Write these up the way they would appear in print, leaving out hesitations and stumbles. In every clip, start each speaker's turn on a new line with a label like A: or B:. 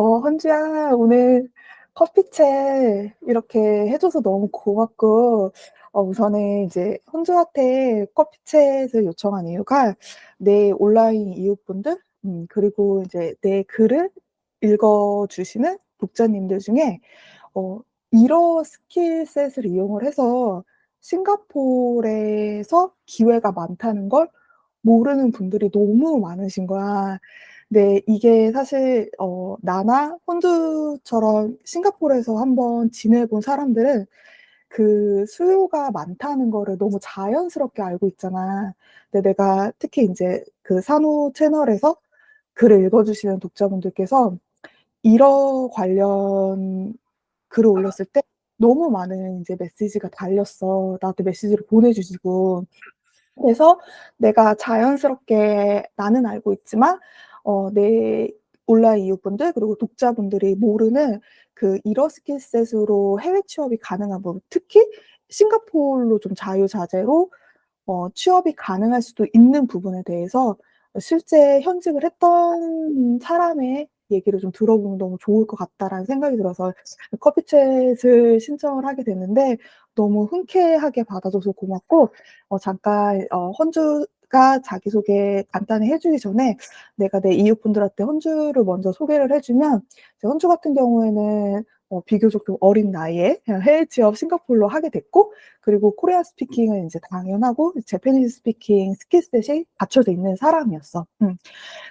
A: 헌주야, 오늘 커피챗 이렇게 해줘서 너무 고맙고, 우선은 이제 헌주한테 커피챗을 요청한 이유가 내 온라인 이웃분들, 그리고 이제 내 글을 읽어주시는 독자님들 중에, 어, 이러 스킬셋을 이용을 해서 싱가포르에서 기회가 많다는 걸 모르는 분들이 너무 많으신 거야. 네, 이게 사실 나나 혼주처럼 싱가포르에서 한번 지내본 사람들은 그 수요가 많다는 거를 너무 자연스럽게 알고 있잖아. 근데 내가 특히 이제 그 산호 채널에서 글을 읽어주시는 독자분들께서 일어 관련 글을 올렸을 때 너무 많은 이제 메시지가 달렸어. 나한테 메시지를 보내주시고. 그래서 내가 자연스럽게 나는 알고 있지만 내 온라인 이웃분들 그리고 독자분들이 모르는 그 이러 스킬셋으로 해외 취업이 가능한 부분, 특히 싱가포르로 좀 자유자재로 취업이 가능할 수도 있는 부분에 대해서 실제 현직을 했던 사람의 얘기를 좀 들어보면 너무 좋을 것 같다라는 생각이 들어서 커피챗을 신청을 하게 됐는데 너무 흔쾌하게 받아줘서 고맙고 잠깐 헌주가 자기소개 간단히 해주기 전에 내가 내 이웃분들한테 헌주를 먼저 소개를 해주면 헌주 같은 경우에는 비교적 좀 어린 나이에 해외 취업 싱가포르로 하게 됐고 그리고 코리안 스피킹은 이제 당연하고 재패니즈 스피킹 스킬셋이 갖춰져 있는 사람이었어.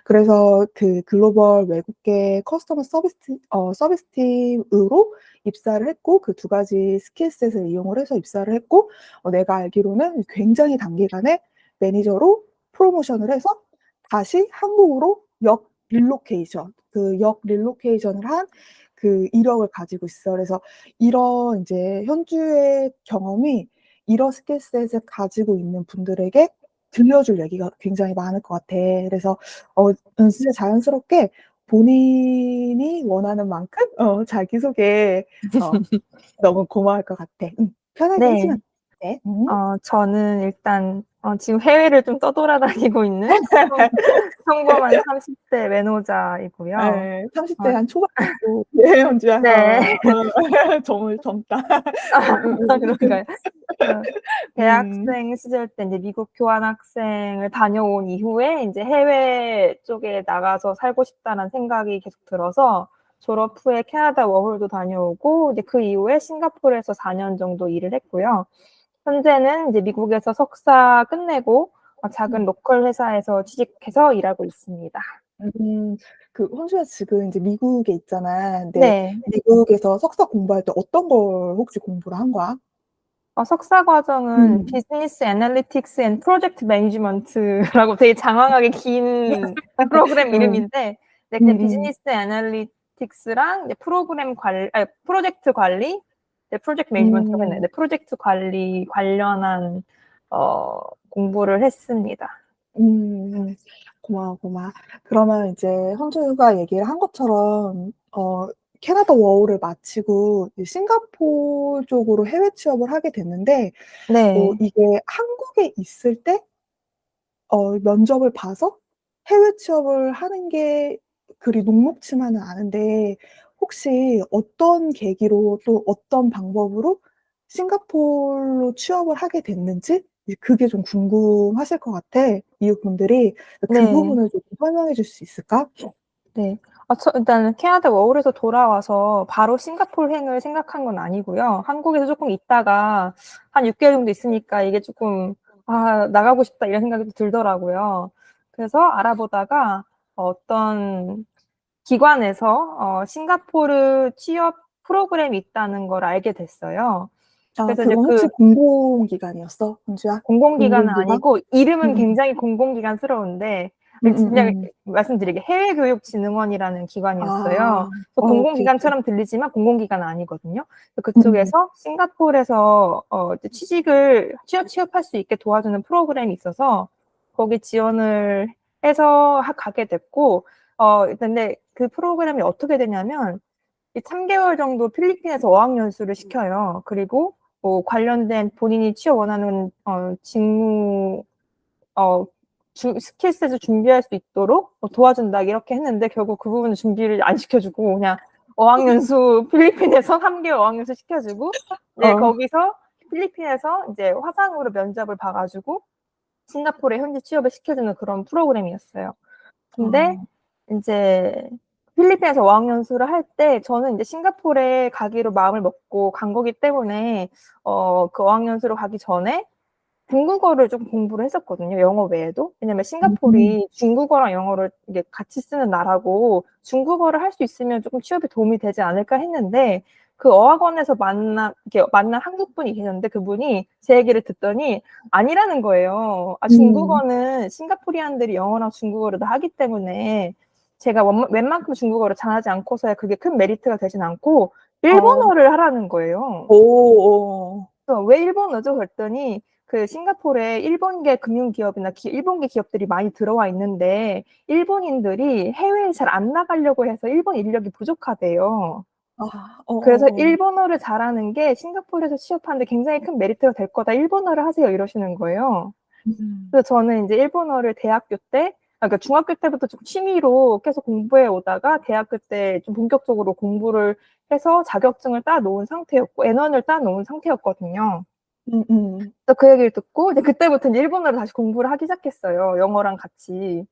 A: 그래서 그 글로벌 외국계 커스터머 서비스 팀으로 입사를 했고 그 두 가지 스킬셋을 이용을 해서 입사를 했고 내가 알기로는 굉장히 단기간에 매니저로 프로모션을 해서 다시 한국으로 역 릴로케이션 그 역 릴로케이션을 한 그 이력을 가지고 있어. 그래서 이런 이제 현주의 경험이 이런 스킬셋을 가지고 있는 분들에게 들려줄 얘기가 굉장히 많을 것 같아. 그래서 진짜 자연스럽게 본인이 원하는 만큼 자기소개 너무 고마울 것 같아. 편하게
B: 네.
A: 해주면 돼.
B: 저는 일단 지금 해외를 좀 떠돌아다니고 있는 평범한 30대 매노자이고요.
A: 네, 30대
B: 어,
A: 한 초반이고 네, 현주야.
B: 네.
A: 정말 젊다.
B: 그런가요? 어,
A: 음.
B: 대학생 시절 때 이제 미국 교환학생을 다녀온 이후에 이제 해외 쪽에 나가서 살고 싶다는 생각이 계속 들어서 졸업 후에 캐나다 워홀도 다녀오고 이제 그 이후에 싱가포르에서 4년 정도 일을 했고요. 현재는 이제 미국에서 석사 끝내고 작은 로컬 회사에서 취직해서 일하고 있습니다.
A: 음, 그 혼주야 지금 이제 미국에 있잖아. 근데
B: 네.
A: 미국에서 석사 공부할 때 어떤 걸 혹시 공부를 한 거야?
B: 석사 과정은 비즈니스 애널리틱스 앤 프로젝트 매니지먼트라고 되게 장황하게 긴 프로그램
A: 음,
B: 이름인데, 네,
A: 음,
B: 그냥
A: 음,
B: 비즈니스 애널리틱스랑 이제 프로젝트 관리, 네, 프로젝트 매니지먼트라고 했나요?
A: 음,
B: 네, 프로젝트 관리 관련한 공부를 했습니다.
A: 음, 고마워, 고마워. 그러면 이제 현주가 얘기를 한 것처럼, 캐나다 워홀을 마치고 이제 싱가포르 쪽으로 해외 취업을 하게 됐는데,
B: 네,
A: 이게 한국에 있을 때 면접을 봐서 해외 취업을 하는 게 그리 녹록치만은 않은데 혹시 어떤 계기로 또 어떤 방법으로 싱가포르로 취업을 하게 됐는지 그게 좀 궁금하실 것 같아, 이웃분들이. 그
B: 네.
A: 부분을 좀 설명해 줄 수 있을까?
B: 네. 일단 캐나다 워홀에서 돌아와서 바로 싱가포르행을 생각한 건 아니고요. 한국에서 조금 있다가 한 6개월 정도 있으니까 이게 조금 나가고 싶다 이런 생각이 들더라고요. 그래서 알아보다가 어떤 기관에서 싱가포르 취업 프로그램이 있다는 걸 알게 됐어요.
A: 아,
B: 그래서 이제
A: 그건 혹시
B: 그
A: 공공기관이었어, 은주야?
B: 공공기관은
A: 공공기관?
B: 아니고 이름은
A: 응,
B: 굉장히 공공기관스러운데
A: 응, 응,
B: 그냥
A: 응.
B: 말씀드리게 해외교육진흥원이라는 기관이었어요.
A: 아, 오케이, 오케이.
B: 공공기관처럼 들리지만 공공기관은 아니거든요.
A: 응, 응,
B: 그쪽에서 싱가포르에서 취업할 수 있게 도와주는 프로그램이 있어서 거기 지원을 해서 가게 됐고 근데 그 프로그램이 어떻게 되냐면 3개월 정도 필리핀에서 어학연수를 시켜요. 그리고 뭐 관련된 본인이 취업 원하는 직무 스킬셋을 준비할 수 있도록 도와준다 이렇게 했는데 결국 그 부분은 준비를 안 시켜주고 그냥 어학연수 필리핀에서 3개월 어학연수 시켜주고 네,
A: 어.
B: 거기서 필리핀에서 이제 화상으로 면접을 봐가지고 싱가포르에 현지 취업을 시켜주는 그런 프로그램이었어요. 근데
A: 어.
B: 이제 필리핀에서 어학연수를 할 때 저는 이제 싱가포르에 가기로 마음을 먹고 간 거기 때문에 그 어학연수를 가기 전에 중국어를 좀 공부를 했었거든요. 영어 외에도. 왜냐면
A: 음.
B: 싱가포르이 중국어랑 영어를 이게 같이 쓰는 나라고 중국어를 할 수 있으면 조금 취업에 도움이 되지 않을까 했는데 그 어학원에서 만난 한국분이 계셨는데 그분이 제 얘기를 듣더니 아니라는 거예요. 아,
A: 음.
B: 중국어는 싱가포리안들이 영어랑 중국어를 다 하기 때문에 제가 웬만큼 중국어를 잘하지 않고서야 그게 큰 메리트가 되진 않고
A: 어.
B: 일본어를 하라는 거예요.
A: 오. 어.
B: 왜 일본어죠? 그랬더니 그 싱가포르에 일본계 금융기업이나 일본계 기업들이 많이 들어와 있는데 일본인들이 해외에 잘 안 나가려고 해서 일본 인력이 부족하대요.
A: 아.
B: 그래서
A: 어어어.
B: 일본어를 잘하는 게 싱가포르에서 취업하는데 굉장히 큰 메리트가 될 거다. 일본어를 하세요. 이러시는 거예요.
A: 음.
B: 그래서 저는 이제 일본어를 대학교 때, 그러니까 중학교 때부터 좀 취미로 계속 공부해 오다가 대학교 때 좀 본격적으로 공부를 해서 자격증을 따 놓은 상태였고, N1을 따 놓은 상태였거든요.
A: 음음.
B: 그래서 그 얘기를 듣고 이제 그때부터 이제 일본어를 다시 공부를 하기 시작했어요. 영어랑 같이.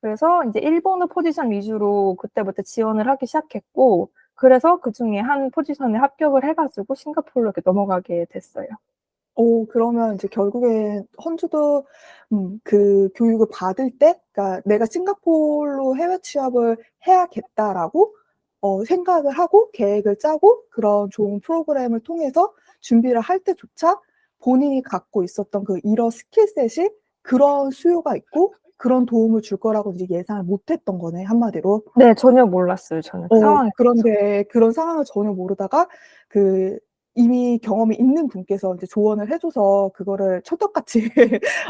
B: 그래서 이제 일본어 포지션 위주로 그때부터 지원을 하기 시작했고, 그래서 그 중에 한 포지션에 합격을 해가지고 싱가포르로 이렇게 넘어가게 됐어요.
A: 그러면 이제 결국엔 헌주도 그 교육을 받을 때 그러니까 '내가 싱가포르로 해외 취업을 해야겠다.'라고 생각을 하고 계획을 짜고 그런 좋은 프로그램을 통해서 준비를 할 때조차 본인이 갖고 있었던 그 이런 스킬셋이 그런 수요가 있고 그런 도움을 줄 거라고 이제 예상을 못 했던 거네, 한마디로.
B: 네, 전혀 몰랐어요. 저는 그 상황에 대해서.
A: 그런데 그런 상황을 전혀 모르다가 그 이미 경험이 있는 분께서 이제 조언을 해 줘서 그거를 찰떡같이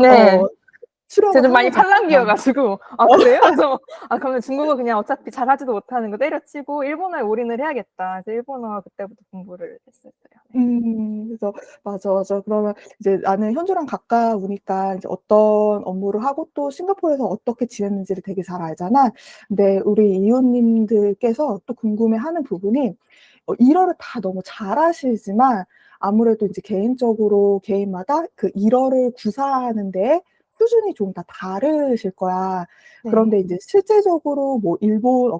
B: 네.
A: 어
B: 제가
A: 수령을
B: 좀
A: 한
B: 많이
A: 거잖아.
B: 팔랑귀여가지고 아 그래요? 그래서 아 그러면 중국어 그냥 어차피 잘하지도 못하는 거 때려치고 일본어에 올인을 해야겠다. 그래서 일본어 그때부터 공부를 했었어요. 네.
A: 그래서 맞아, 맞아. 그러면 이제 나는 현주랑 가까우니까 이제 어떤 업무를 하고 또 싱가포르에서 어떻게 지냈는지를 되게 잘 알잖아. 근데 우리 이웃님들께서 또 궁금해하는 부분이 일어를 다 너무 잘하시지만 아무래도 인제 개인적으로 개인마다 그 일어를 구사하는 데에 수준이 좀 다 다르실 거야.
B: 네.
A: 그런데 인제 실제적으로 뭐 일본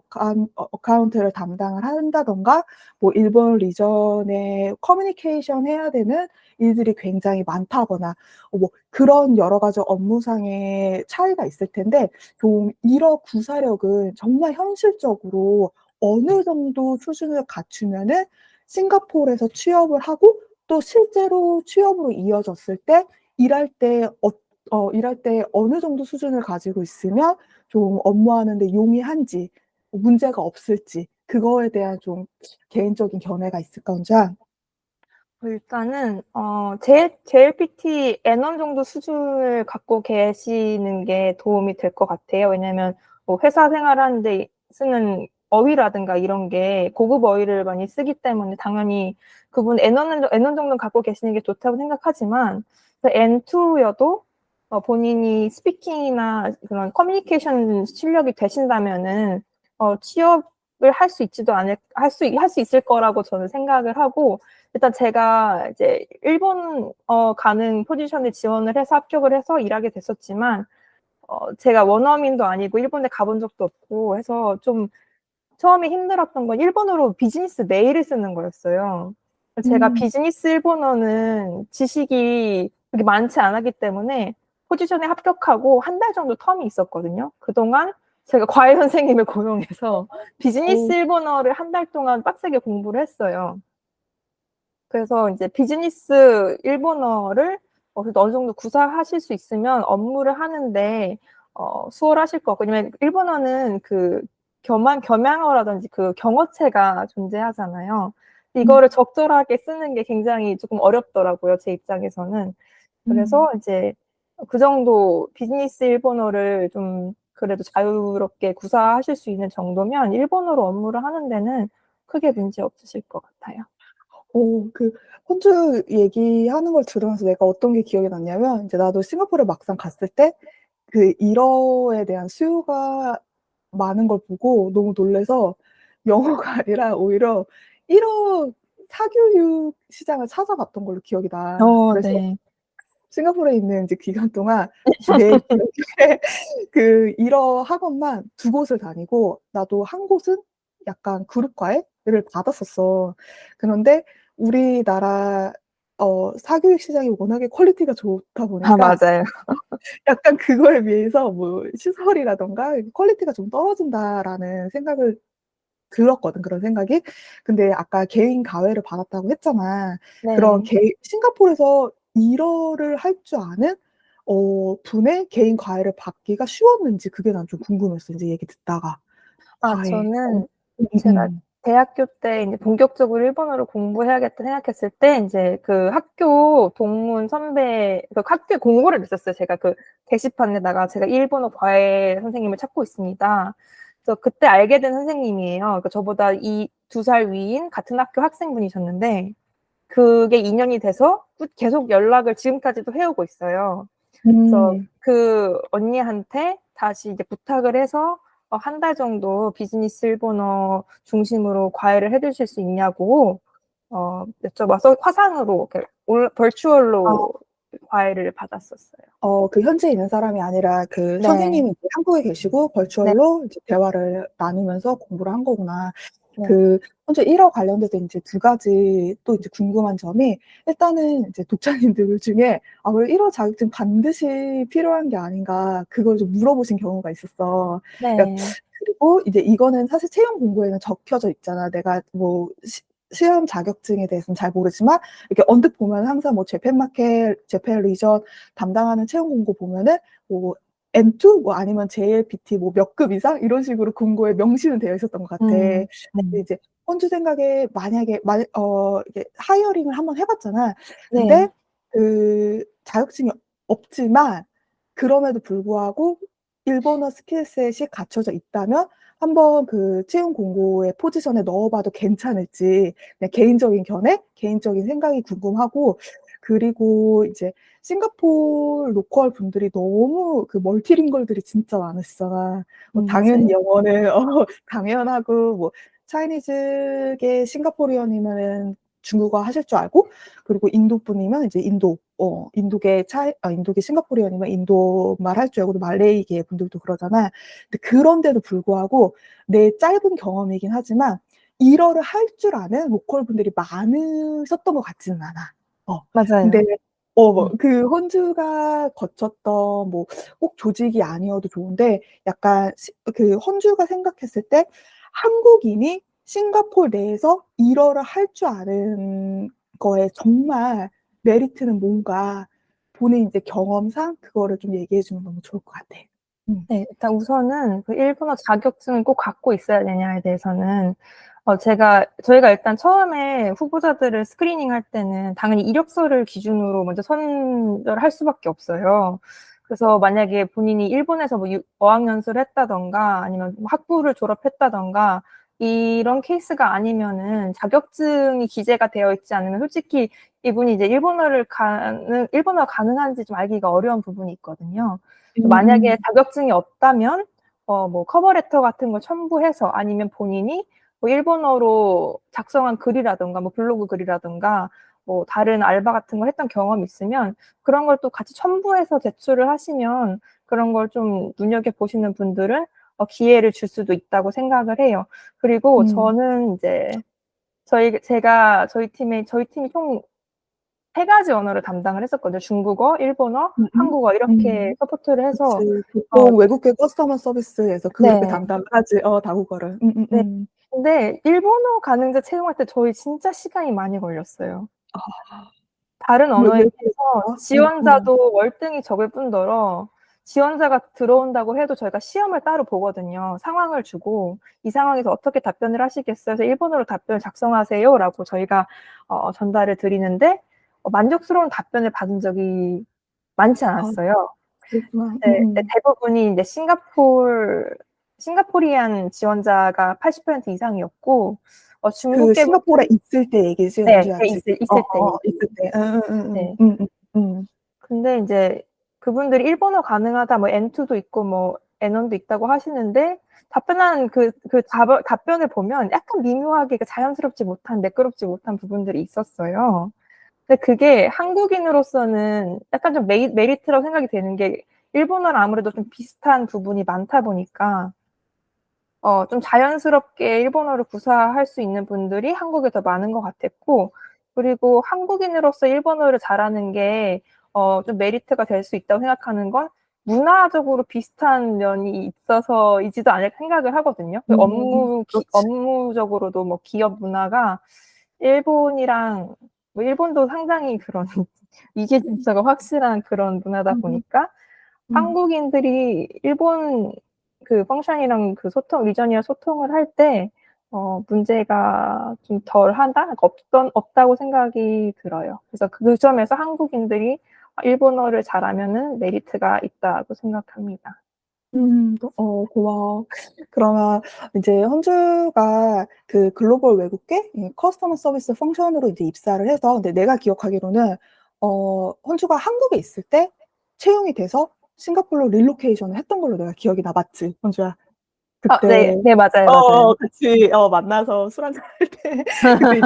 A: 어카운트를 담당을 한다든가 뭐 일본 리전에 커뮤니케이션 해야 되는 일들이 굉장히 많다거나 뭐 그런 여러 가지 업무상의 차이가 있을 텐데 좀 일어 구사력은 정말 현실적으로 어느 정도 수준을 갖추면은 싱가포르에서 취업을 하고 또 실제로 취업으로 이어졌을 때 일할 때 일할 때 어느 정도 수준을 가지고 있으면 좀 업무하는 데 용이한지 문제가 없을지 그거에 대한 좀 개인적인 견해가 있을까 혼자?
B: 일단은 JLPT N1 정도 수준을 갖고 계시는 게 도움이 될 것 같아요. 왜냐면 뭐 회사 생활하는데 쓰는 어휘라든가 이런 게 고급 어휘를 많이 쓰기 때문에 당연히 그분 N1 정도는 갖고 계시는 게 좋다고 생각하지만 그 N2여도 본인이 스피킹이나 그런 커뮤니케이션 실력이 되신다면은 취업을 할 수 있지도 않을 할 수 있을 거라고 저는 생각을 하고 일단 제가 이제 일본어 가는 포지션에 지원을 해서 합격을 해서 일하게 됐었지만 제가 원어민도 아니고 일본에 가본 적도 없고 해서 좀 처음에 힘들었던 건 일본어로 비즈니스 메일을 쓰는 거였어요. 제가
A: 음.
B: 비즈니스 일본어는 지식이 그렇게 많지 않았기 때문에 포지션에 합격하고 한 달 정도 텀이 있었거든요. 그동안 제가 과외 선생님을 고용해서 비즈니스
A: 어.
B: 일본어를 한 달 동안 빡세게 공부를 했어요. 그래서 이제 비즈니스 일본어를 그래도 어느 정도 구사하실 수 있으면 업무를 하는데 수월하실 것 같고 왜냐면 일본어는 그 겸양어라든지 그 경어체가 존재하잖아요.
A: 음.
B: 이거를 적절하게 쓰는 게 굉장히 조금 어렵더라고요, 제 입장에서는.
A: 음.
B: 그래서 이제 그 정도 비즈니스 일본어를 좀 그래도 자유롭게 구사하실 수 있는 정도면 일본어로 업무를 하는 데는 크게 문제 없으실 것 같아요.
A: 그 혼주 얘기하는 걸 들으면서 내가 어떤 게 기억이 났냐면 인제 나도 싱가포르에 막상 갔을 때 그 일어에 대한 수요가 많은 걸 보고 너무 놀라서 영어가 아니라 오히려 일어 사교육 시장을 찾아봤던 걸로 기억이 나. 그래서
B: 네.
A: 싱가포르에 있는 이제 기간 동안 내 기억에 그 일어 학원만 2곳을 다니고 나도 한 곳은 약간 그룹 과외를 받았었어. 그런데 우리나라 사교육 시장이 워낙에 퀄리티가 좋다 보니까
B: 맞아요.
A: 약간 그거에 비해서 뭐 시설이라든가 퀄리티가 좀 떨어진다라는 생각을 들었거든, 그런 생각이. 근데 아까 개인 과외를 받았다고 했잖아. 그런
B: 네.
A: 싱가포르에서 일어를 할 줄 아는 분의 개인 과외를 받기가 쉬웠는지 그게 난 좀 궁금했어, 인제 얘기 듣다가. 과외.
B: 저는 제가
A: 음음음.
B: 대학교 때 인제 본격적으로 일본어를 공부해야겠다 생각했을 때 인제 그 학교 동문 선배 그 학교에 공고를 냈었어요. 제가 그 게시판에다가 제가 일본어 과외 선생님을 찾고 있습니다. 그래서 그때 알게 된 선생님이에요. 그러니까 저보다 2 살 위인 같은 학교 학생분이셨는데 그게 인연이 돼서 계속 연락을 지금까지도 해오고 있어요. 그래서
A: 음.
B: 그 언니한테 다시 이제 부탁을 해서 1달 정도 비즈니스 일본어 중심으로 과외를 해 주실 수 있냐고 여쭤봐서 화상으로 이렇게
A: 아.
B: 버추얼로 과외를 받았었어요.
A: 그 현지에 있는 사람이 아니라 그
B: 네.
A: 선생님이 이제 한국에 계시고
B: 네.
A: 벌추얼로 이제 대화를 나누면서 공부를 한 거구나.
B: 네.
A: 그 현재 1어 관련돼서 인제 2가지 또 이제 궁금한 점이 일단은 이제 독자님들 중에 왜 1어 자격증 반드시 필요한 게 아닌가 그걸 좀 물어보신 경우가 있었어. 그러니까
B: 네.
A: 그리고 이제 이거는 사실 채용 공고에는 적혀져 있잖아. 내가 뭐 시험 자격증에 대해서는 잘 모르지만 이렇게 언뜻 보면 항상 뭐 재팬마켓, 재팬 리전 담당하는 채용 공고 보면은 뭐 N2 뭐 아니면 JLPT 뭐 몇 급 이상 이런 식으로 공고에 명시는 되어 있었던 것 같아. 근데
B: 음.
A: 이제 혼주 생각에 만약에 이게 하이어링을 한번 해 봤잖아. 근데
B: 네.
A: 그 자격증이 없지만 그럼에도 불구하고 일본어 스킬셋이 갖춰져 있다면 한번 그 채용 공고의 포지션에 넣어 봐도 괜찮을지 그냥 개인적인 견해, 개인적인 생각이 궁금하고 그리고 이제 싱가포르 로컬 분들이 너무 그 멀티링걸들이 진짜 많으시잖아. 뭐 당연히
B: 맞아요.
A: 영어는 당연하고 뭐 차이니즈계 싱가포리언이면은 중국어 하실 줄 알고 그리고 인도 분이면 이제 인도계 싱가포리언이면 인도말 할 줄 알고 또 말레이계 분들도 그러잖아. 근데 그런데도 불구하고 내 짧은 경험이긴 하지만 일어를 할 줄 아는 로컬 분들이 많으셨던 것 같지는 않아. 근데
B: 맞아요.
A: 뭐 그 헌주가 거쳤던 뭐 꼭 조직이 아니어도 좋은데 약간 그 헌주가 생각했을 때 한국인이 싱가포르 내에서 일어를 할 줄 아는 거에 정말 메리트는 뭔가 본인 이제 경험상 그거를 좀 얘기해 주면 너무 좋을 것 같아. 음.
B: 네. 일단 우선은 그 일본어 자격증을 꼭 갖고 있어야 되냐에 대해서는 저희가 일단 처음에 후보자들을 스크리닝할 때는 당연히 이력서를 기준으로 먼저 선별할 수밖에 없어요. 그래서 만약에 본인이 일본에서 뭐 어학연수를 했다든가 아니면 뭐 학부를 졸업했다든가 이런 케이스가 아니면은 자격증이 기재가 되어 있지 않으면 솔직히 이분이 이제 일본어가 가능한지 좀 알기가 어려운 부분이 있거든요. 만약에 자격증이 없다면 뭐 커버 레터 같은 걸 첨부해서 아니면 본인이 뭐 일본어로 작성한 글이라든가 뭐 블로그 글이라든가 뭐 다른 알바 같은 걸 했던 경험이 있으면 그런 걸 또 같이 첨부해서 제출을 하시면 그런 걸 좀 눈여겨 보시는 분들은 기회를 줄 수도 있다고 생각을 해요. 그리고
A: 음.
B: 저는 이제 저희 팀이 총 3 가지 언어를 담당을 했었거든요. 중국어, 일본어,
A: 음음.
B: 한국어 이렇게
A: 음.
B: 서포트를 해서
A: 그치.
B: 어
A: 보통 외국계 커스터머 서비스에서 그렇게
B: 네.
A: 담당을 하지. 다국어를.
B: 네. 근데 일본어 가능자 채용할 때 저희 진짜 시간이 많이 걸렸어요.
A: 아.
B: 다른 언어에
A: 왜
B: 비해서
A: 그랬을까?
B: 지원자도 월등히 적을 뿐더러 지원자가 들어온다고 해도 저희가 시험을 따로 보거든요. 상황을 주고 "이 상황에서 어떻게 답변을 하시겠어요?" 그래서 "일본어로 답변을 작성하세요."라고 저희가 전달을 드리는데 만족스러운 답변을 받은 적이 많지
A: 아
B: 않았어요.
A: 그렇구나.
B: 네. 네, 대부분이 인제 싱가포리안 지원자가 80% 이상이었고
A: 그
B: 중국계
A: 싱가포르에
B: 분들이
A: 있을 때 얘기지,
B: 네.
A: 헌주야
B: 네,
A: 지금.
B: 있을 때
A: 있을 때.
B: 얘기예요. 네.
A: 음.
B: 근데 인제 그분들이 일본어 가능하다, 뭐 N2도 있고 뭐 N1도 있다고 하시는데 답변한 답변을 보면 약간 미묘하게 자연스럽지 못한, 매끄럽지 못한 부분들이 있었어요. 근데 그게 한국인으로서는 약간 좀 메리트라고 생각이 되는 게 일본어랑 아무래도 좀 비슷한 부분이 많다 보니까 좀 자연스럽게 일본어를 구사할 수 있는 분들이 한국에 더 많은 것 같았고, 그리고 한국인으로서 일본어를 잘하는 게 좀 메리트가 될 수 있다고 생각하는 건 문화적으로 비슷한 면이 있어서이지도 않을까 생각을 하거든요.
A: 그렇지.
B: 업무적으로도 뭐 기업 문화가 일본이랑, 뭐 일본도 상당히 그런 이계 질서가 확실한 그런 문화다
A: 음.
B: 보니까
A: 음.
B: 한국인들이 일본 펑션이랑 리전이랑 소통을 할 때 문제가 좀 덜하다? 없다고 생각이 들어요. 그래서 그 점에서 한국인들이 일본어를 잘하면은 메리트가 있다고 생각합니다.
A: 고마워. 그러면 이제 헌주가 그 글로벌 외국계 커스터머 서비스 펑션으로 이제 입사를 해서, 근데 내가 기억하기로는 헌주가 한국에 있을 때 채용이 돼서 싱가포르로 릴로케이션을 했던 걸로 내가 기억이 나. 맞지, 헌주야?
B: 네.
A: 그때
B: 네, 맞아요, 맞아요.
A: 같이 만나서 술 한잔 할 때 그때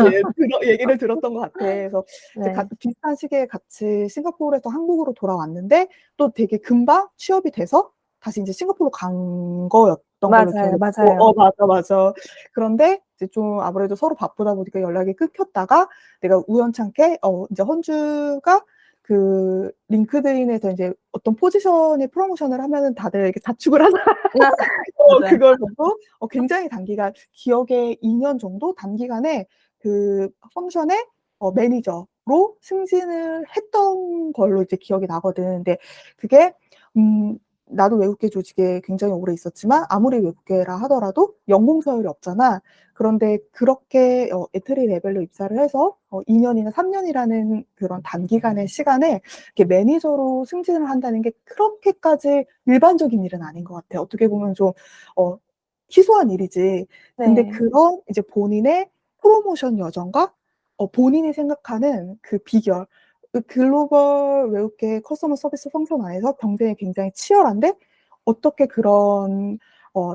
A: 이제 얘기를 들었던 것 같아. 그래서 이제
B: 네.
A: 비슷한 시기에 같이 싱가포르에서 한국으로 돌아왔는데 또 되게 금방 취업이 돼서 다시 이제 싱가포르 간 거였던 걸로
B: 맞아요,
A: 기억이
B: 맞아요.
A: 나고, 맞아, 맞아. 그런데 이제 좀 아무래도 서로 바쁘다 보니까 연락이 끊겼다가 내가 우연찮게 이제 헌주가 그 링크드인에서 이제 어떤 포지션의 프로모션을 하면은 다들 이렇게 자축을 하잖아.
B: 맞아요.
A: 그걸 보고 굉장히 단기간, 기억에 2년 정도 단기간에 그 펑션의 매니저로 승진을 했던 걸로 이제 기억이 나거든. 근데 그게 나도 외국계 조직에 굉장히 오래 있었지만 아무리 외국계라 하더라도 연공 서열이 없잖아. 그런데 그렇게 에트리 레벨로 입사를 해서 2년이나 3년이라는 그런 단기간의 시간에 이렇게 매니저로 승진을 한다는 게 그렇게까지 일반적인 일은 아닌 것 같아. 어떻게 보면 좀 희소한 일이지. 근데
B: 네.
A: 그런 이제 본인의 프로모션 여정과 본인이 생각하는 그 비결, 그 글로벌 외국계 커스터머 서비스 펑션 안에서 경쟁이 굉장히 치열한데 어떻게 그런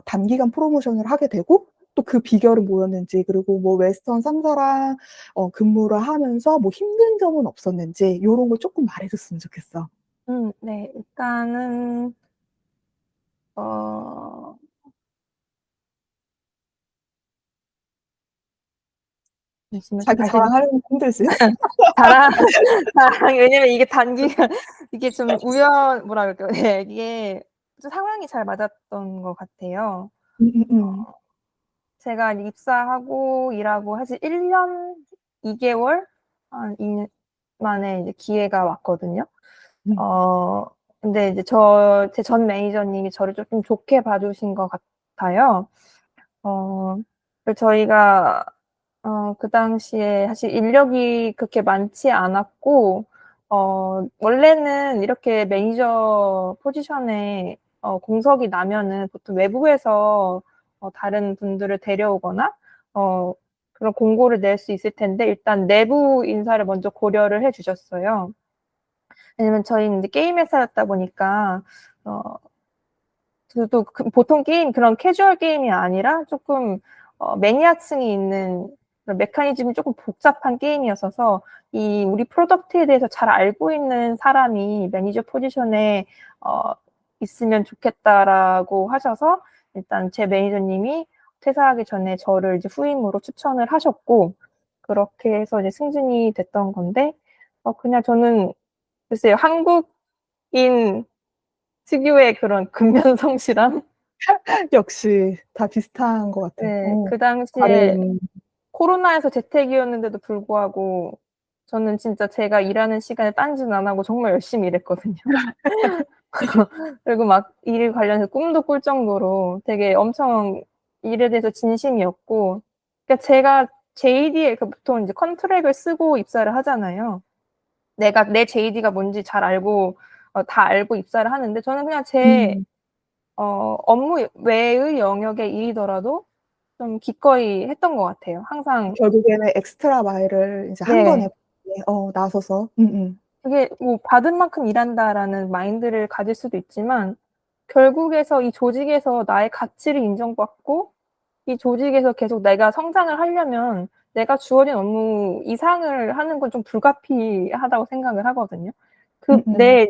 A: 단기간 프로모션을 하게 되고 또 그 비결은 뭐였는지, 그리고 뭐 웨스턴 상사랑 근무를 하면서 뭐 힘든 점은 없었는지 요런 걸 조금 말해줬으면 좋겠어.
B: 네. 일단은 어 잠시만요. 좀
A: 자기
B: 다시
A: 자랑하려면 힘들지.
B: 자랑 왜냐면 이게 단기간 이게 좀 뭐라 그럴까요? 네, 이게 좀 상황이 잘 맞았던 것 같아요.
A: 음음음.
B: 제가 입사하고 일하고 사실 1년 2개월 한 2년 만에 이제 기회가 왔거든요.
A: 음.
B: 근데 이제 제 전 매니저님이 저를 쪼끔 좋게 봐주신 것 같아요. 그래서 저희가 그 당시에 사실 인력이 그렇게 많지 않았고, 원래는 이렇게 매니저 포지션에 공석이 나면은 보통 외부에서 다른 분들을 데려오거나 그런 공고를 낼 수 있을 텐데, 일단 내부 인사를 먼저 고려를 해 주셨어요. 왜냐면 저희는 이제 게임 회사였다 보니까 어 또 보통 게임, 그런 캐주얼 게임이 아니라 쪼끔 매니아층이 있는 그런 메커니즘이 쪼끔 복잡한 게임이었어서 우리 프로덕트에 대해서 잘 알고 있는 사람이 매니저 포지션에 있으면 좋겠다라고 하셔서 일단 제 매니저님이 퇴사하기 전에 저를 이제 후임으로 추천을 하셨고, 그렇게 해서 이제 승진이 됐던 건데, 그냥 저는 글쎄요, 한국인 특유의 그런 근면성실함?
A: 역시 다 비슷한 것 같아.
B: 네. 그 당시에
A: 다른.
B: 코로나에서 재택이었는데도 불구하고 저는 진짜 제가 일하는 시간에 딴짓은 안 하고 정말 열심히 일했거든요. 그리고 막 일 관련해서 꿈도 꿀 정도로 되게 엄청 일에 대해서 진심이었고, 그러니까 제가 JD에 보통 이제 컨트랙을 쓰고 입사를 하잖아요. 내가 내 JD가 뭔지 잘 알고 다 알고 입사를 하는데, 저는 그냥 제
A: 음.
B: 업무 외의 영역의 일이더라도 좀 기꺼이 했던 것 같아요. 항상.
A: 결국에는 엑스트라 마일을 이제 한
B: 네.
A: 번에 나서서.
B: 그게 뭐 '받은 만큼 일한다.'라는 마인드를 가질 수도 있지만 결국에서 이 조직에서 나의 가치를 인정받고 이 조직에서 계속 내가 성장을 하려면 내가 주어진 업무 이상을 하는 건 좀 불가피하다고 생각을 하거든요.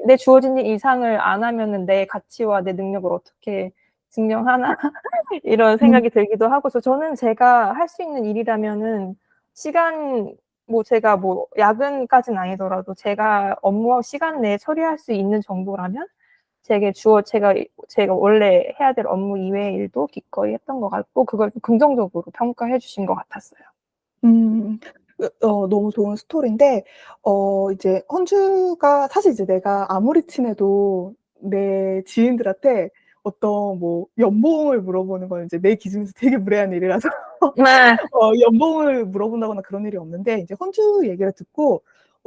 B: 내 주어진 일 이상을 안 하면은 내 가치와 내 능력을 어떻게 증명하나 이런
A: 음.
B: 생각이 들기도 하고 저는 제가 할 수 있는 일이라면은 시간 뭐 제가 뭐 야근까지는 아니더라도 제가 업무 시간 내에 처리할 수 있는 정도라면 제가 원래 해야 될 업무 이외의 일도 기꺼이 했던 것 같고 그걸 좀 긍정적으로 평가해 주신 것 같았어요.
A: 음. 너무 좋은 스토리인데 이제 헌주가 사실 이제 내가 아무리 친해도 내 지인들한테 어떤 뭐 연봉을 물어보는 건 이제 내 기준에서 되게 무례한 일이라서
B: 네.
A: 연봉을 물어본다거나 그런 일이 없는데 이제 헌주 얘기를 듣고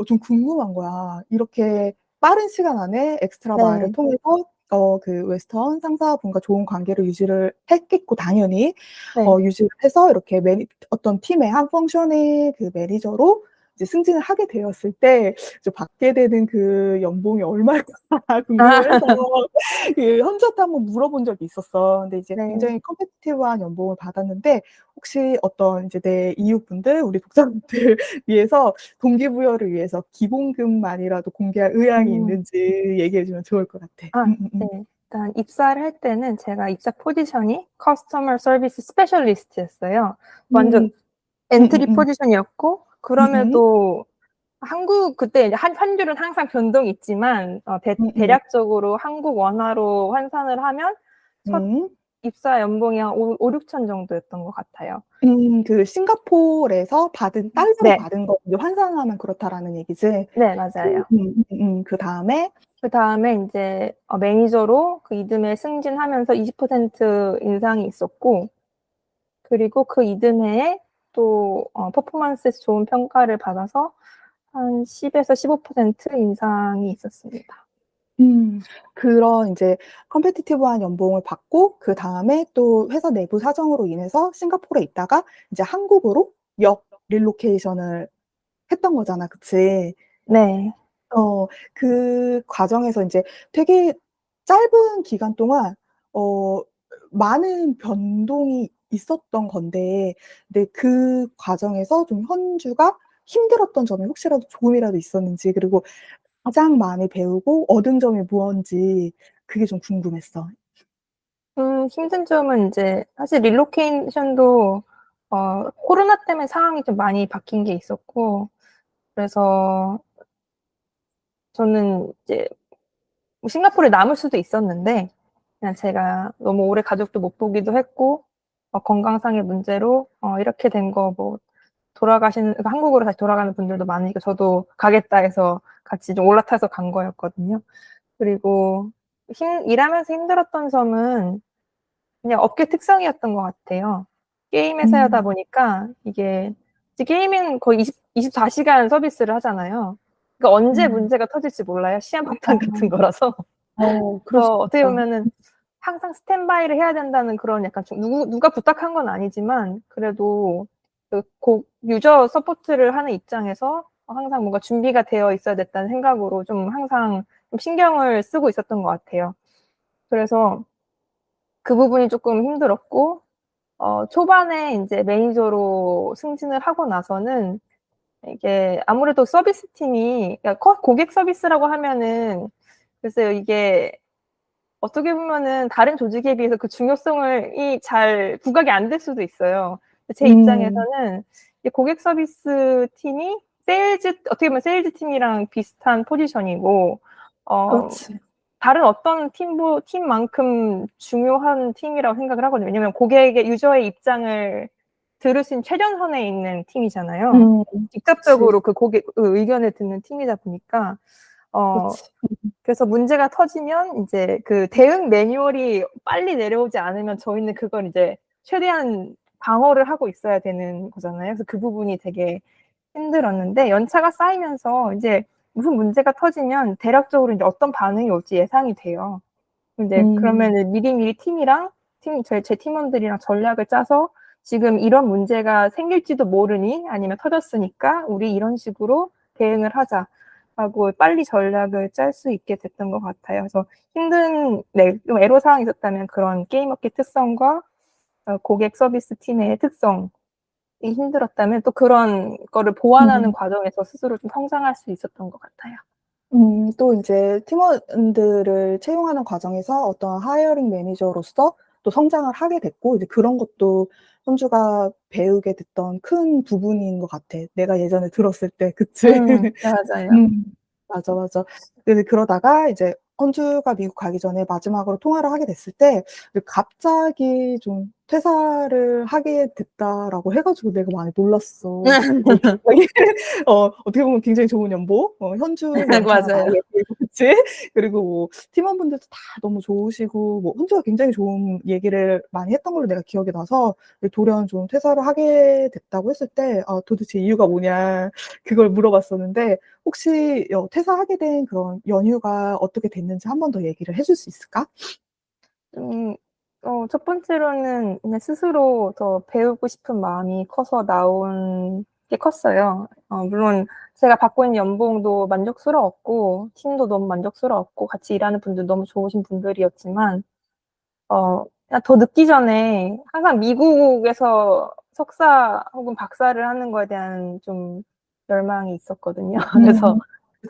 A: 좀 궁금한 거야. 이렇게 빠른 시간 안에 엑스트라 마일을
B: 네.
A: 통해서 그 웨스턴 상사분과 좋은 관계를 유지를 했겠고 당연히
B: 네.
A: 유지를 해서 이렇게 어떤 팀의 한 펑션의 그 매니저로 이제 승진을 하게 되었을 때 이제 받게 되는 그 연봉이 얼마일까 궁금을 해서
B: 아.
A: 그 헌주한테 한번 물어본 적이 있었어. 근데 이제
B: 네.
A: 굉장히 컴페티티브한 연봉을 받았는데 혹시 어떤 이제 내 이웃분들, 우리 독자분들 위해서 동기부여를 위해서 기본급만이라도 공개할 의향이
B: 음.
A: 있는지 얘기해 주면 좋을 것 같아.
B: 아 네. 일단 입사를 할 때는 제가 입사 포지션이 커스터머 서비스 스페셜리스트였어요. 완전
A: 음.
B: 엔트리
A: 음음음.
B: 포지션이었고
A: 음음.
B: 그럼에도 그때 이제 환율은 항상 변동이 있지만
A: 음음.
B: 대략적으로 한국 원화로 환산을 하면 첫
A: 음.
B: 입사 연봉이 한 5-6천 정도였던 것 같아요.
A: 그 싱가포르에서 받은 달러로
B: 네.
A: 받은 거 이제 환산하면 그렇다라는 얘기지?
B: 네
A: 그
B: 맞아요.
A: 그다음에
B: 그다음에 인제 매니저로 그 이듬해 승진하면서 20% 인상이 있었고 그리고 그 이듬해에 또 퍼포먼스에서 좋은 평가를 받아서 한 10에서 15% 인상이 있었습니다.
A: 음 그런 인제 컴페티티브한 연봉을 받고 그다음에 또 회사 내부 사정으로 인해서 싱가포르에 있다가 이제 한국으로 릴로케이션을 했던 거잖아. 그치?
B: 네.
A: 그 과정에서 인제 되게 짧은 기간 동안 어 많은 변동이 있었던 건데 근데 그 과정에서 좀 현주가 힘들었던 점이 혹시라도 조금이라도 있었는지 그리고 가장 많이 배우고 얻은 점이 무언지 그게 좀 궁금했어.
B: 힘든 점은 인제 사실 릴로케이션도 코로나 때문에 상황이 좀 많이 바뀐 게 있었고 그래서 저는 이제 뭐 싱가포르에 남을 수도 있었는데 그냥 제가 너무 오래 가족도 못 보기도 했고 건강상의 문제로 이렇게 된 거 뭐 그러니까 한국으로 다시 돌아가는 분들도 많으니까 저도 가겠다 해서 같이 좀 올라타서 간 거였거든요. 그리고 일하면서 힘들었던 점은 그냥 업계 특성이었던 것 같아요. 게임 회사여다
A: 음.
B: 보니까 이게 이제 게임은 거의 24 시간 서비스를 하잖아요. 그러니까 언제
A: 음.
B: 문제가 터질지 몰라요. 시한폭탄 같은
A: 아.
B: 거라서.
A: 그럴 수
B: 어떻게
A: 있겠다.
B: 보면은 항상 스탠바이를 해야 된다는 그런 약간 좀 누가 부탁한 건 아니지만 그래도 유저 서포트를 하는 입장에서 항상 뭔가 준비가 되어 있어야 됐다는 생각으로 좀 항상 좀 신경을 쓰고 있었던 것 같아요. 그래서 그 부분이 쪼끔 힘들었고 초반에 인제 매니저로 승진을 하고 나서는 이게 아무래도 서비스 팀이 그러니까 고객 서비스라고 하면은 글쎄요. 이게 어떻게 보면은 다른 조직에 비해서 그 중요성을 잘 부각이 안 될 수도 있어요. 제
A: 음.
B: 입장에서는 이 고객 서비스 팀이 어떻게 보면 세일즈 팀이랑 비슷한 포지션이고 어
A: 그렇지.
B: 다른 어떤 팀만큼 중요한 팀이라고 생각을 하거든요. 왜냐면 고객의 유저의 입장을 들을 수 있는 최전선에 있는 팀이잖아요.
A: 음. 그치.
B: 직접적으로 그 고객 의견을 듣는 팀이다 보니까 어
A: 그렇지.
B: 그래서 문제가 터지면 인제 그 대응 매뉴얼이 빨리 내려오지 않으면 저희는 그걸 이제 최대한 방어를 하고 있어야 되는 거잖아요. 그래서 그 부분이 되게 힘들었는데 연차가 쌓이면서 인제 무슨 문제가 터지면 대략적으로 인제 어떤 반응이 올지 예상이 돼요. 인제
A: 음.
B: 그러면은 미리미리 제 팀원들이랑 전략을 짜서 "지금 이런 문제가 생길지도 모르니 아니면 터졌으니까 우리 이런 식으로 대응을 하자." 하고 빨리 전략을 짤 수 있게 됐던 것 같아요. 그래서 힘든 좀 애로사항이 있었다면 그런 게임 업계 특성과 고객 서비스 팀의 특성이 힘들었다면 또 그런 거를 보완하는
A: 음.
B: 과정에서 스스로 좀 성장할 수 있었던 것 같아요.
A: 또 인제 팀원들을 채용하는 과정에서 어떤 하이어링 매니저로서 또 성장을 하게 됐고 이제 그런 것도 현주가 배우게 됐던 큰 부분인 것 같아. 내가 예전에 들었을 때. 그치?
B: 맞아요.
A: 음. 맞아, 맞아. 근데 그러다가 이제 헌주가 미국 가기 전에 마지막으로 통화를 하게 됐을 때 그 갑자기 좀 "퇴사를 하게 됐다."라고 해 가지고 내가 많이 놀랐어. 그 굉장히 어떻게 보면 굉장히 좋은 연봉, 현주 연차가
B: 맞아요.
A: 나이에 비해서 그치? 그리고 뭐 팀원분들도 다 너무 좋으시고 뭐 헌주가 굉장히 좋은 얘기를 많이 했던 걸로 내가 기억이 나서 돌연 좀 퇴사를 하게 됐다고 했을 때 도대체 이유가 뭐냐 그걸 물어봤었는데 혹시 퇴사하게 된 그런 연유가 어떻게 됐는지 한 번 더 얘기를 해줄 수 있을까?
B: 음 첫 번째로는 그냥 스스로 더 배우고 싶은 마음이 커서 나온 게 컸어요. 물론 제가 받고 있는 연봉도 만족스러웠고 팀도 너무 만족스러웠고 같이 일하는 분들 너무 좋으신 분들이었지만 그냥 더 늦기 전에 항상 미국에서 석사 혹은 박사를 하는 거에 대한 좀 열망이 있었거든요. 그래서
A: 음. 그치, 그치.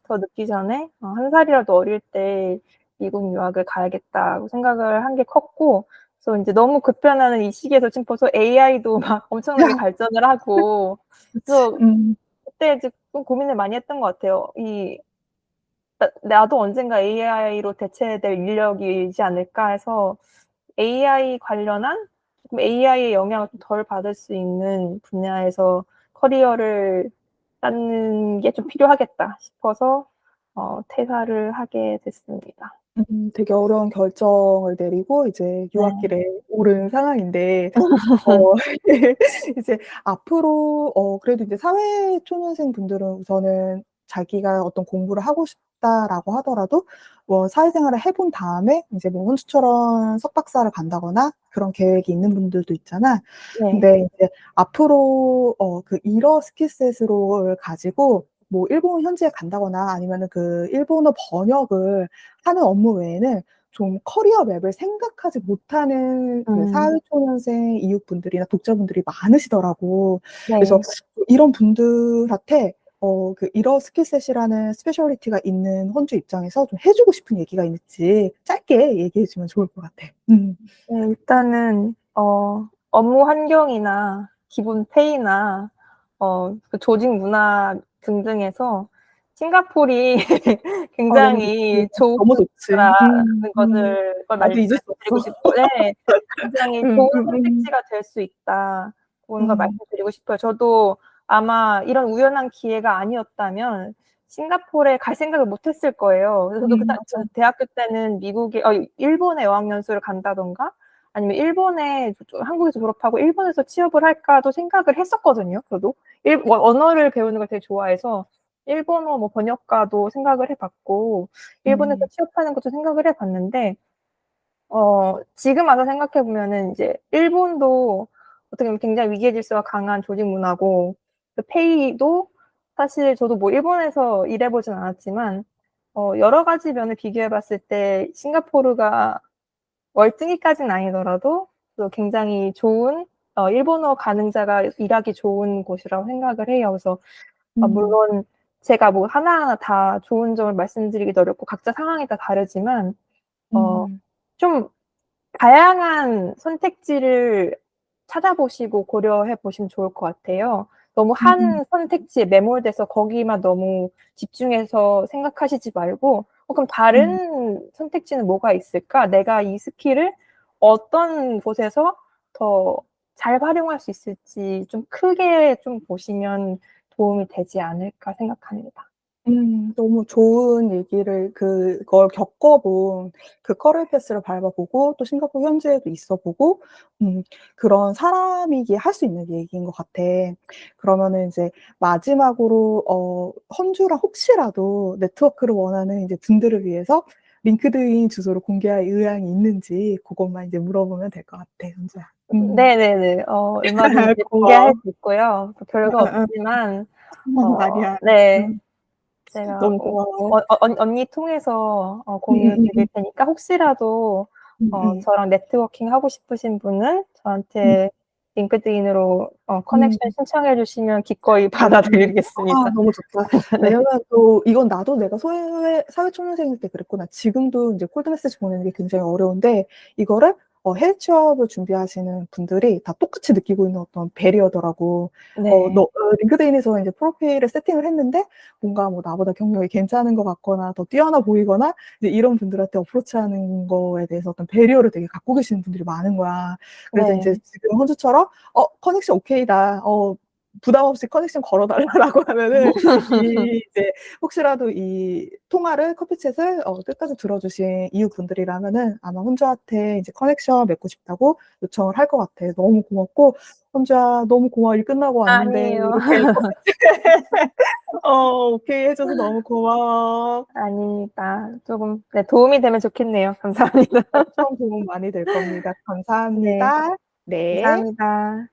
B: 더 늦기 전에 '한 살이라도 어릴 때 미국 유학을 가야겠다.'고 생각을 한 게 컸고 그래서 인제 너무 급변하는 이 시기에서 싶어서 AI도 막 엄청나게 발전을 하고
A: 그치.
B: 그래서 그때 이제 좀 고민을 많이 했던 것 같아요. '나도 언젠가 AI로 대체될 인력이지 않을까.' 해서 AI 관련한 좀 AI의 영향을 좀 덜 받을 수 있는 분야에서 커리어를 쌓는 게 좀 필요하겠다 싶어서 퇴사를 하게 됐습니다.
A: 되게 어려운 결정을 내리고 이제
B: 네.
A: 유학길에 오른 상황인데 어 이제 앞으로 그래도 이제 사회초년생 분들은 우선은 자기가 어떤 공부를 하고 싶다라고 하더라도 뭐 사회생활을 해본 다음에 이제 뭐 혼수처럼 석박사를 간다거나 그런 계획이 있는 분들도 있잖아.
B: 네.
A: 근데 이제 앞으로 그 일어 스킬셋으로 가지고 뭐 일본 현지에 간다거나 아니면은 그 일본어 번역을 하는 업무 외에는 좀 커리어 맵을 생각하지 못하는 그
B: 음.
A: 사회초년생 이웃분들이나 독자분들이 많으시더라고. 그래서
B: 네.
A: 이런 분들한테 그 이러 스킬셋이라는 스페셜리티가 있는 헌주 입장에서 좀 해 주고 싶은 얘기가 있는지 짧게 얘기해 주면 좋을 것 같아.
B: 네 일단은 업무 환경이나 기본 페이나 그 조직 문화 등등에서 싱가포르이
A: 너무 좋지.
B: 굉장히 좋은
A: 너무 좋지.
B: 나라는 것을
A: 나도 잊을 수
B: 말씀드리고
A: 없어.
B: 싶고 네. 굉장히 좋은
A: 음음음.
B: 선택지가 될 수 있다고는 걸
A: 음.
B: 말씀드리고 싶어요. 저도 아마 이런 우연한 기회가 아니었다면 싱가포르에 갈 생각을 못 했을 거예요. 그래서 저도
A: 맞아.
B: 대학교 때는 미국에 일본에 어학연수를 간다든가 아니면 일본에 한국에서 졸업하고 '일본에서 취업을 할까.'도 생각을 했었거든요 저도. 언어를 배우는 걸 되게 좋아해서 일본어 뭐 번역가도 생각을 해 봤고 일본에서
A: 음.
B: 취업하는 것도 생각을 해 봤는데 지금 와서 생각해 보면은 이제 일본도 어떻게 보면 굉장히 위계 질서가 강한 조직 문화고 그 페이도 사실 저도 뭐 일본에서 일해 보진 않았지만 여러 가지 면을 비교해 봤을 때 싱가포르가 월등히까지는 아니더라도 또 굉장히 좋은 일본어 가능자가 일하기 좋은 곳이라고 생각을 해요. 그래서
A: 음.
B: 물론 제가 뭐 하나하나 다 좋은 점을 말씀드리기도 어렵고 각자 상황이 다 다르지만
A: 음.
B: 좀 다양한 선택지를 찾아보시고 고려해 보시면 좋을 것 같아요. 너무
A: 음음.
B: 한 선택지에 매몰돼서 거기만 너무 집중해서 생각하시지 말고 '그럼
A: 음.
B: 다른 선택지는 뭐가 있을까? 내가 이 스킬을 어떤 곳에서 더 잘 활용할 수 있을지 좀 크게 좀 보시면 도움이 되지 않을까.' 생각합니다.
A: 너무 좋은 얘기를 그걸 겪어 본 그 커리어 패스를 밟아 보고 또 싱가포르 현지에도 있어 보고 그런 사람이기에 할 수 있는 얘기인 것 같아. 그러면은 이제 마지막으로 헌주랑 혹시라도 네트워크를 원하는 이제 분들을 위해서 링크드인 주소를 공개할 의향이 있는지 고것만 이제 물어보면 될 것 같아, 현주야.
B: 네네네. 얼마든지 공개할
A: 고마워.
B: 수 있고요. 별거
A: 어어어.
B: 없지만
A: 아니야.
B: 네.
A: 음.
B: 제가
A: 너무 고마워.
B: 언니 통해서 공유
A: 음음음음.
B: 드릴 테니까 혹시라도
A: 음음.
B: 저랑 네트워킹 하고 싶으신 분은
A: 음.
B: 저한테 링크드인으로
A: 음.
B: 커넥션 신청해 주시면 기꺼이
A: 아
B: 받아드리겠습니다.
A: 너무 좋다.
B: 네.
A: 왜냐면 또 이건 나도 내가 사회초년생일 때 그랬구나. 지금도 인제 콜드 메시지 보내는 게 굉장히 어려운데 이거를 해외 취업을 준비하시는 분들이 다 똑같이 느끼고 있는 어떤 배리어더라고.
B: 네.
A: 링크드인에서 인제 프로필을 세팅을 했는데 뭔가 뭐 나보다 경력이 괜찮은 것 같거나 더 뛰어나 보이거나 이제 이런 분들한테 어프로치하는 거에 대해서 어떤 배리어를 되게 갖고 계시는 분들이 많은 거야. 그래서 인제
B: 네.
A: 지금 헌주처럼 커넥션 오케이다. 부담 없이 커넥션 걸어 달라라고 하면은 이제 혹시라도 이 통화를 커피챗을 끝까지 들어주신 이웃분들이라면은 아마 혼주한테 이제 커넥션 맺고 싶다고 요청을 할 것 같아. 너무 고맙고 혼주야 너무 고마워. 일 끝나고 왔는데
B: 아니에요.
A: 이렇게 오케이 해 줘서 너무 고마워.
B: 아닙니다. 조금 네 도움이 되면 좋겠네요. 감사합니다.
A: 엄청 도움 많이 될 겁니다.
B: 네.
A: 감사합니다. 네.
B: 감사합니다.